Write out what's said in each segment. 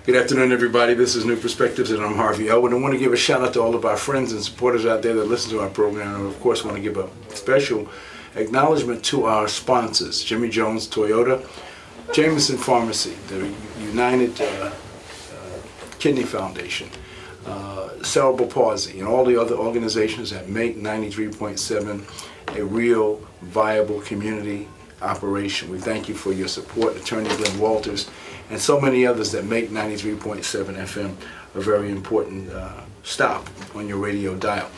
Good afternoon, everybody. This is New Perspectives, and I'm Harvey Elwood. I want to give a shout out to all of our friends and supporters out there that listen to our program. And of course, want to give a special acknowledgement to our sponsors: Jimmy Jones Toyota, Jameson Pharmacy, the United Kidney Foundation, Cerebral Palsy, and all the other organizations that make 93.7 a real, viable community operation. We thank you for your support. Attorney Glenn Walters and so many others that make 93.7 FM a very important stop on your radio dial.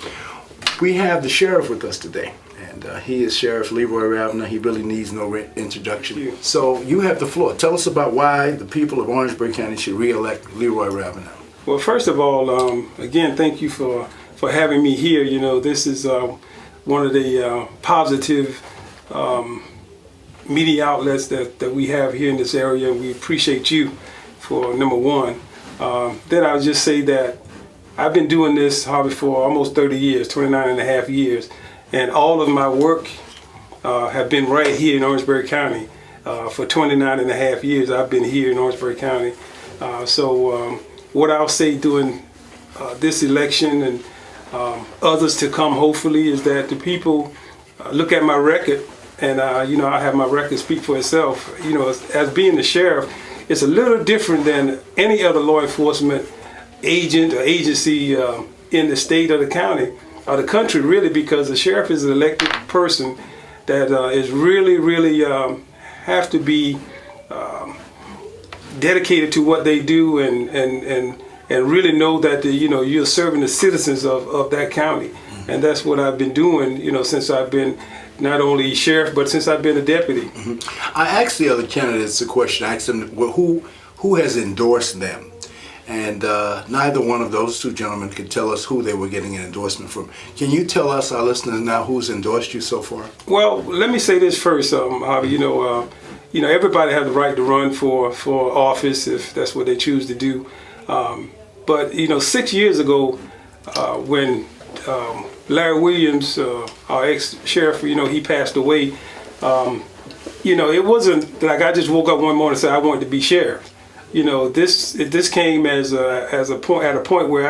We have the sheriff with us today, and he is Sheriff Leroy Ravenell. He really needs no introduction. So you have the floor. Tell us about why the people of Orangeburg County should re-elect Leroy Ravenell. Well, first of all, again, thank you for having me here. You know, this is one of the positive media outlets that we have here in this area. We appreciate you for number one. Then I'll just say that I've been doing this hobby for almost 30 years, 29 and a half years, and all of my work have been right here in Orangeburg County. For 29 and a half years I've been here in Orangeburg County. So what I'll say during this election and others to come hopefully is that the people look at my record. And, you know, I have my record speak for itself. You know, as being the sheriff, it's a little different than any other law enforcement agent or agency in the state or the county or the country, really, because the sheriff is an elected person that is really have to be dedicated to what they do and really know that, you're serving the citizens of that county. And that's what I've been doing, since I've been not only sheriff, but since I've been a deputy. Mm-hmm. I asked the other candidates a question. I asked them, well, who has endorsed them? And neither one of those two gentlemen could tell us who they were getting an endorsement from. Can you tell us, our listeners now, who's endorsed you so far? Well, let me say this first, Harvey. Everybody has the right to run for office if that's what they choose to do. But 6 years ago, when Larry Williams, our ex-sheriff, he passed away. It wasn't like I just woke up one morning and said I wanted to be sheriff. This came at a point where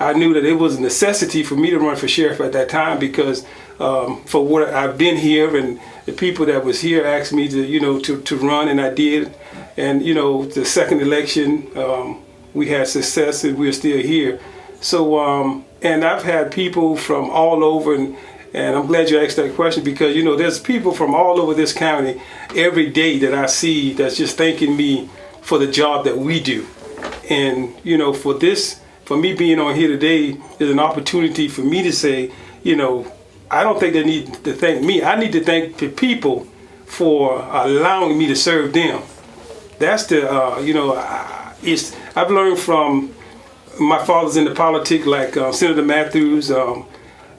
I knew that it was a necessity for me to run for sheriff at that time because for what I've been here and the people that was here asked me to run, and I did. And the second election we had success and we're still here. So and I've had people from all over, and I'm glad you asked that question because there's people from all over this county every day that I see that's just thanking me for the job that we do. And for me being on here today is an opportunity for me to say, I don't think they need to thank me. I need to thank the people for allowing me to serve them. That's I've learned from my father's in the politics, like Senator Matthews,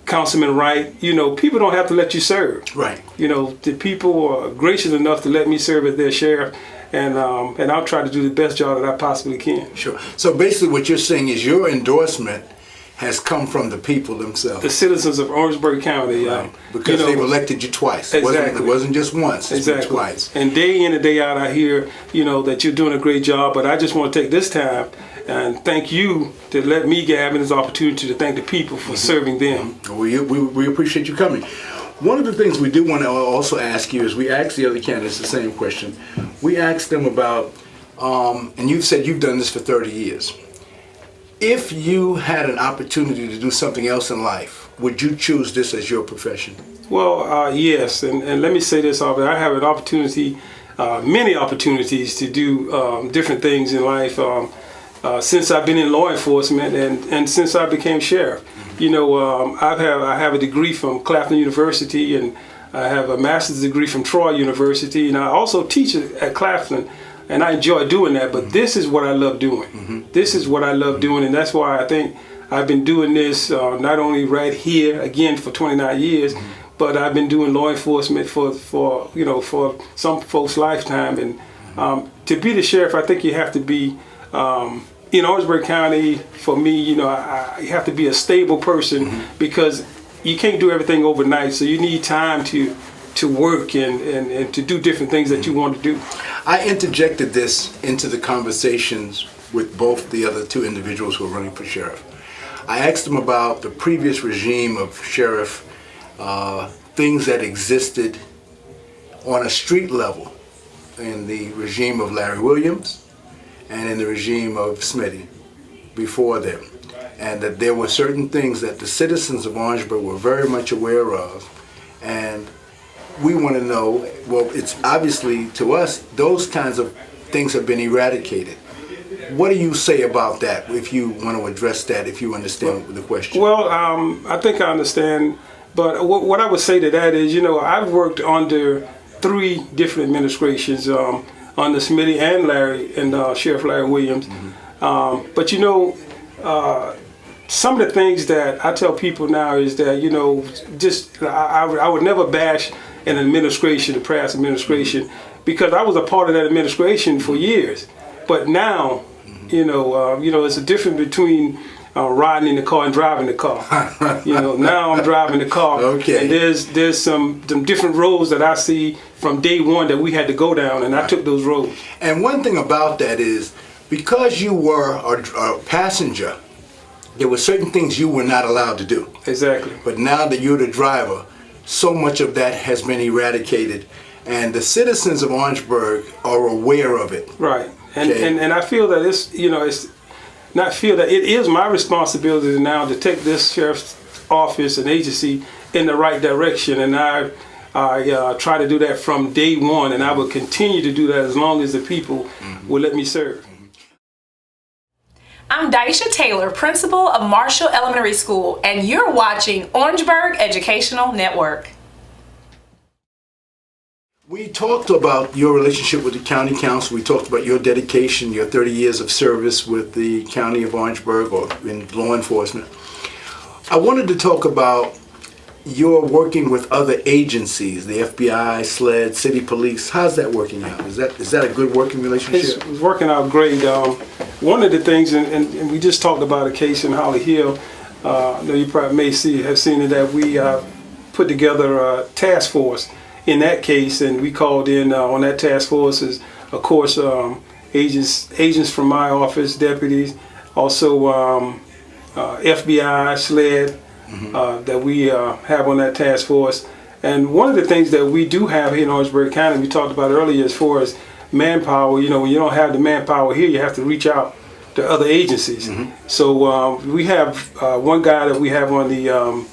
Councilman Wright. People don't have to let you serve. Right. The people are gracious enough to let me serve as their sheriff, and I'll try to do the best job that I possibly can. Sure. So basically what you're saying is your endorsement has come from the people themselves. The citizens of Orangeburg County. Right. Because they've elected you twice. Exactly. It wasn't just once, it's been twice. And day in and day out I hear, that you're doing a great job, but I just want to take this time and thank you to let me have this opportunity to thank the people for serving them. We appreciate you coming. One of the things we do want to also ask you is we ask the other candidates the same question. We ask them about, and you've said you've done this for 30 years. If you had an opportunity to do something else in life, would you choose this as your profession? Well, yes, and let me say this, Harvey. I have an opportunity, many opportunities to do different things in life since I've been in law enforcement and since I became sheriff. I have a degree from Claflin University, and I have a master's degree from Troy University, and I also teach at Claflin. And I enjoy doing that, but this is what I love doing. Mm-hmm. This is what I love doing, and that's why I think I've been doing this not only right here, again, for 29 years, but I've been doing law enforcement for some folks' lifetime. And to be the sheriff, I think you have to be, in Orangeburg County, for me, you have to be a stable person because you can't do everything overnight, so you need time to work and to do different things that you want to do. I interjected this into the conversations with both the other two individuals who are running for sheriff. I asked them about the previous regime of sheriff, things that existed on a street level in the regime of Larry Williams and in the regime of Smitty before them, and that there were certain things that the citizens of Orangeburg were very much aware of, and we want to know, well, it's obviously to us those kinds of things have been eradicated. What do you say about that, if you want to address that, if you understand the question? Well, I think I understand, but what I would say to that is, I've worked under 3 different administrations, under Smitty and Larry and Sheriff Larry Williams. But some of the things that I tell people now is that I would never bash an administration, the past administration, because I was a part of that administration for years. But now, it's a difference between riding in the car and driving the car. Now I'm driving the car, okay. And there's some different roads that I see from day one that we had to go down, and I took those roads. And one thing about that is, because you were a passenger, there were certain things you were not allowed to do. Exactly. But now that you're the driver, so much of that has been eradicated, and the citizens of Orangeburg are aware of it. Right. And I feel that it is my responsibility now to take this sheriff's office and agency in the right direction, and I try to do that from day one, and I will continue to do that as long as the people will let me serve. I'm Daisha Taylor, principal of Marshall Elementary School, and you're watching Orangeburg Educational Network. We talked about your relationship with the county council. We talked about your dedication, your 30 years of service with the county of Orangeburg or in law enforcement. I wanted to talk about your working with other agencies, the FBI, SLED, city police. How's that working out? Is that a good working relationship? It's working out great. One of the things, and we just talked about a case in Holly Hill. I know you probably have seen it, that we put together a task force in that case, and we called in on that task force is, of course, agents from my office, deputies, also FBI, SLED, that we have on that task force. And one of the things that we do have here in Orangeburg County, we talked about earlier, as far as manpower, when you don't have the manpower here, you have to reach out to other agencies. So we have one guy that we have on the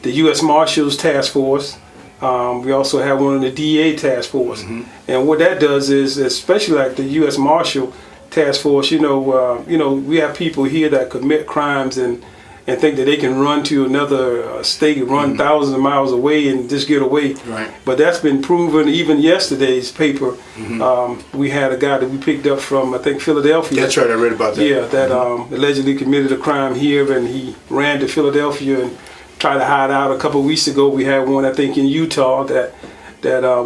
U.S. Marshals task force. We also have one on the DEA task force. And what that does is, especially like the U.S. Marshal task force, we have people here that commit crimes and think that they can run to another state, run thousands of miles away and just get away. Right. But that's been proven. Even yesterday's paper, we had a guy that we picked up from, I think, Philadelphia. That's right, I read about that. Yeah, that allegedly committed a crime here, and he ran to Philadelphia and tried to hide out. A couple of weeks ago, we had one, I think, in Utah that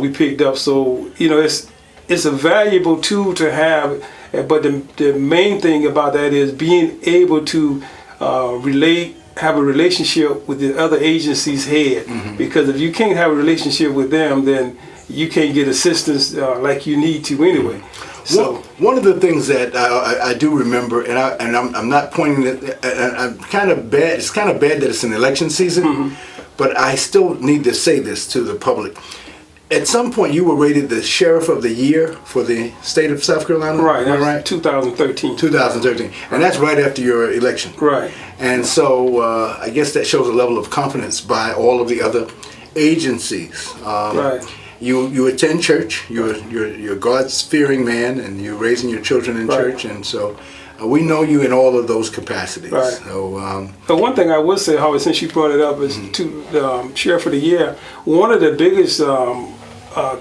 we picked up. So, it's a valuable tool to have, but the main thing about that is being able to have a relationship with the other agency's head, because if you can't have a relationship with them, then you can't get assistance like you need to anyway. So one of the things that I do remember, and I'm not pointing at, and I'm kind of bad. It's kind of bad that it's an election season, but I still need to say this to the public. At some point, you were rated the Sheriff of the Year for the state of South Carolina. Right. Am I right? 2013. 2013, and that's right after your election. Right. And so I guess that shows a level of confidence by all of the other agencies. Right. You attend church. You're a God-fearing man, and you're raising your children in church, and so we know you in all of those capacities. Right. So, but one thing I would say, Harvey, since you brought it up, is to the Sheriff of the Year. One of the biggest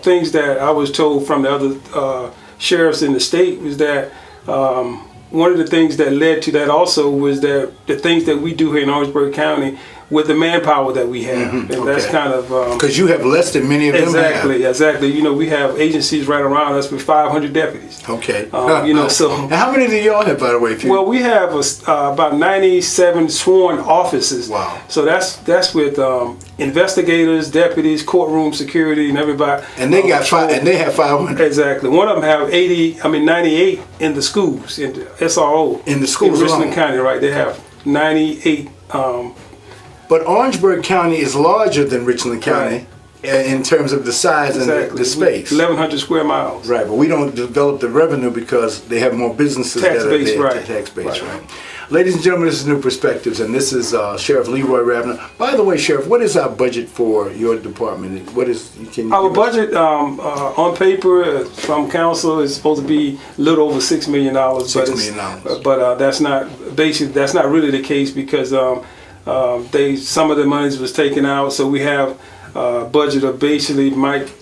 things that I was told from the other sheriffs in the state was that one of the things that led to that also was that the things that we do here in Orangeburg County, with the manpower that we have, and that's kind of because you have less than many of them have. Exactly. You know, we have agencies right around us with 500 deputies. Okay. You know, so and how many do y'all have, by the way? If you... Well, we have about 97 sworn officers. Wow. So that's with investigators, deputies, courtroom security, and everybody. And they got and they have 500. Exactly. One of them have 98 in the schools in the SRO. In the schools in Richland alone. County, right? They have 98. But Orangeburg County is larger than Richland County in terms of the size and the space. 1,100 square miles. Right, but we don't develop the revenue because they have more businesses that are there. Right. Tax base, right. Ladies and gentlemen, this is New Perspectives, and this is Sheriff Leroy Ravenell. By the way, Sheriff, what is our budget for your department? What is our budget on paper from council is supposed to be a little over $6 million. $6 million. But that's not basically really the case because some of the monies was taken out, so we have budget of basically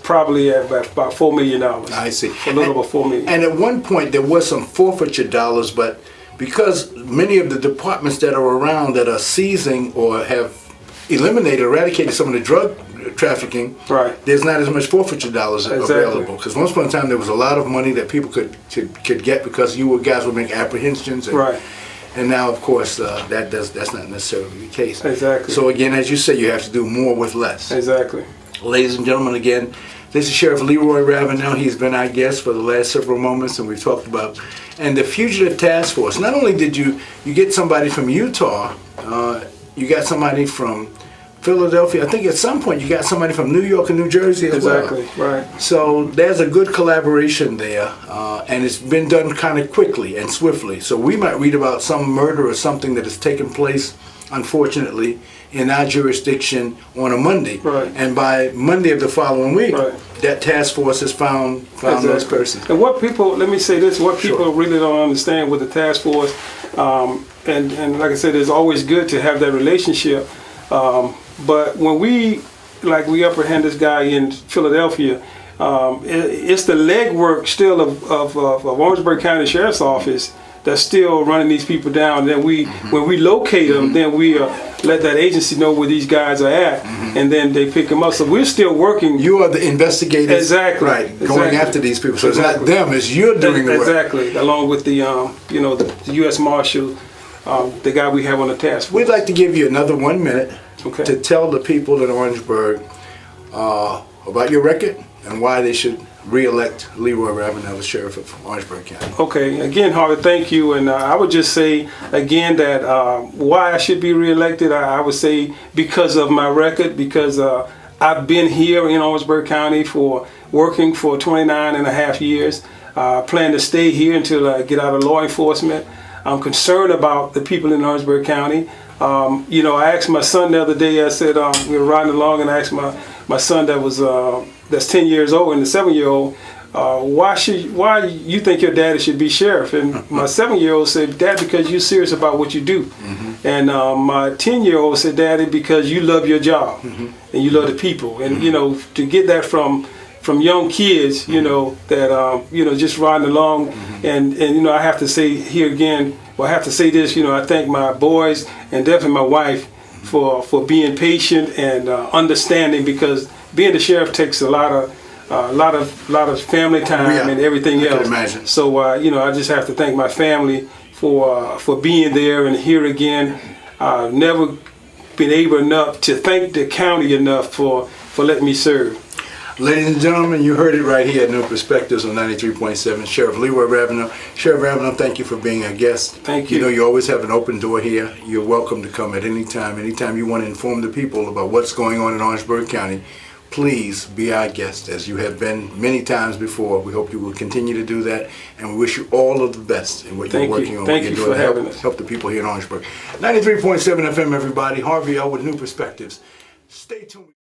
probably at about $4 million. I see. A little over $4 million. And at one point there was some forfeiture dollars, but because many of the departments that are around that are seizing or have eradicated some of the drug trafficking, right, there's not as much forfeiture dollars available. Because once upon a time there was a lot of money that people could get because guys would make apprehensions. And, and now, of course, that's not necessarily the case. Exactly. So again, as you say, you have to do more with less. Exactly. Ladies and gentlemen, again, this is Sheriff Leroy Ravenell. He's been our guest for the last several moments, and we've talked about and the Fugitive Task Force. Not only did you get somebody from Utah, you got somebody from Philadelphia. I think at some point you got somebody from New York and New Jersey as well. Exactly, right. So there's a good collaboration there, and it's been done kind of quickly and swiftly. So we might read about some murder or something that has taken place, unfortunately, in our jurisdiction on a Monday. Right. And by Monday of the following week, right, that task force has found those persons. And what people, let me say this, what people really don't understand with the task force, and like I said, it's always good to have that relationship. But when we apprehend this guy in Philadelphia, it's the legwork still of Orangeburg County Sheriff's Office that's still running these people down. And then when we locate them, then we let that agency know where these guys are at, and then they pick them up. So we're still working. You are the investigators, exactly, right? Going after these people. So it's not them; it's you're doing the work. Exactly, along with the the U.S. Marshal, the guy we have on the task force. We'd like to give you another 1 minute to tell the people in Orangeburg about your record and why they should re-elect Leroy Ravenell as Sheriff of Orangeburg County. Okay, again, Harvey, thank you. And I would just say, again, that why I should be re-elected, I would say because of my record, because I've been here in Orangeburg County working for 29 and a half years. I plan to stay here until I get out of law enforcement. I'm concerned about the people in Orangeburg County. I asked my son the other day, I said, we were riding along, and I asked my son that's 10 years old and the 7-year-old, why you think your daddy should be sheriff? And my 7-year-old said, Dad, because you're serious about what you do. And my 10-year-old said, Daddy, because you love your job and you love the people. And to get that from young kids, that just riding along, and I have to say here again, I have to say this, I thank my boys and definitely my wife for being patient and understanding, because being the sheriff takes a lot of family time and everything else. I can imagine. So I just have to thank my family for being there. And here again, I've never been able enough to thank the county enough for letting me serve. Ladies and gentlemen, you heard it right here at New Perspectives on 93.7. Sheriff Leroy Ravenell. Sheriff Ravenell, thank you for being our guest. Thank you. You always have an open door here. You're welcome to come at any time. Anytime you want to inform the people about what's going on in Orangeburg County, please be our guest, as you have been many times before. We hope you will continue to do that, and we wish you all of the best in what you're working on. Thank you for having us. Help the people here in Orangeburg. 93.7 FM, everybody. Harvey Elwood, New Perspectives. Stay tuned.